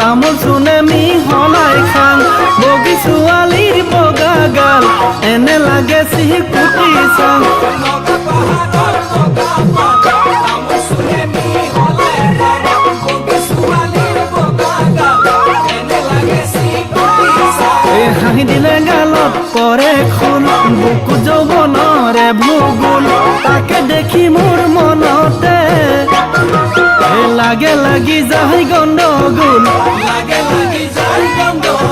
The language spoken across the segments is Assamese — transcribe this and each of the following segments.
তামোল চুনে মিহলাই খাং বগী ছোৱালীৰ বগা গাল এনে লাগে চিকুটি চাং হাঁহি দিলে গালত পৰে খোল বুকু যৌৱনৰে ভূগোল তাকে দেখি মোৰ মনতে লাগে লাগি যায় গণ্ডগোল লাগে লাগি যায় গণ্ডগোল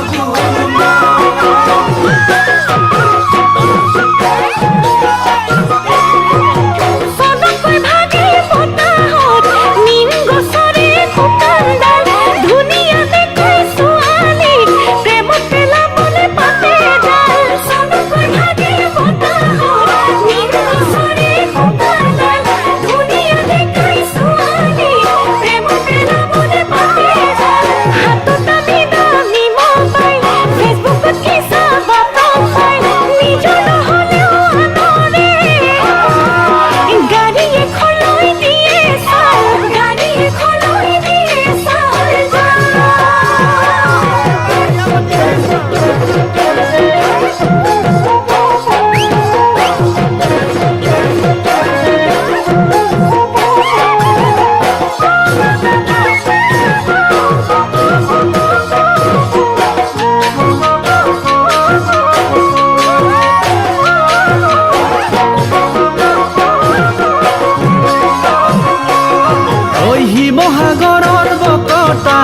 শিৱসাগৰৰ বকতা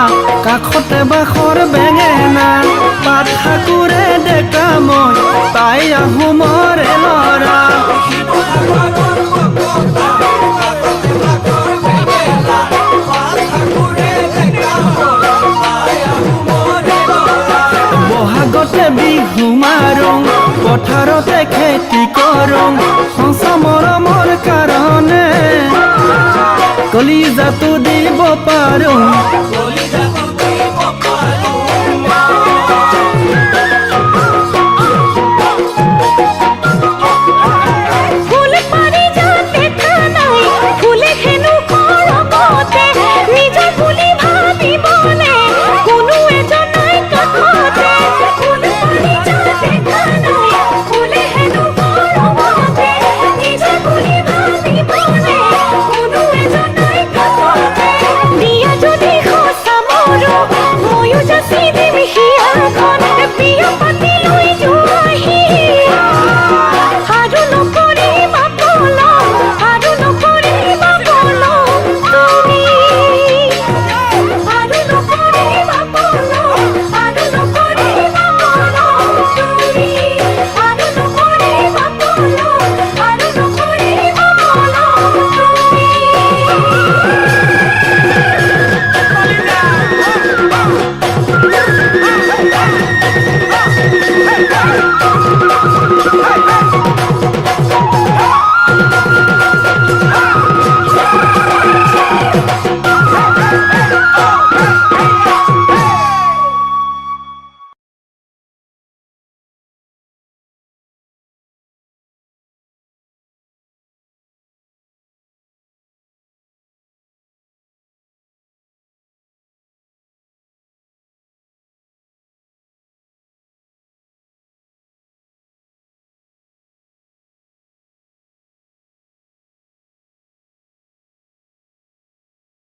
কাষতে বাখৰ বেঙেনা পাত শাকুৰে ডেকা মই তাই আহোমৰে ল'ৰা বহাগতে বিহু মাৰোঁ পথাৰতে খেতি কৰোঁ সঁচা মৰমৰ কাৰণে কলিজাটো দিব পাৰোঁ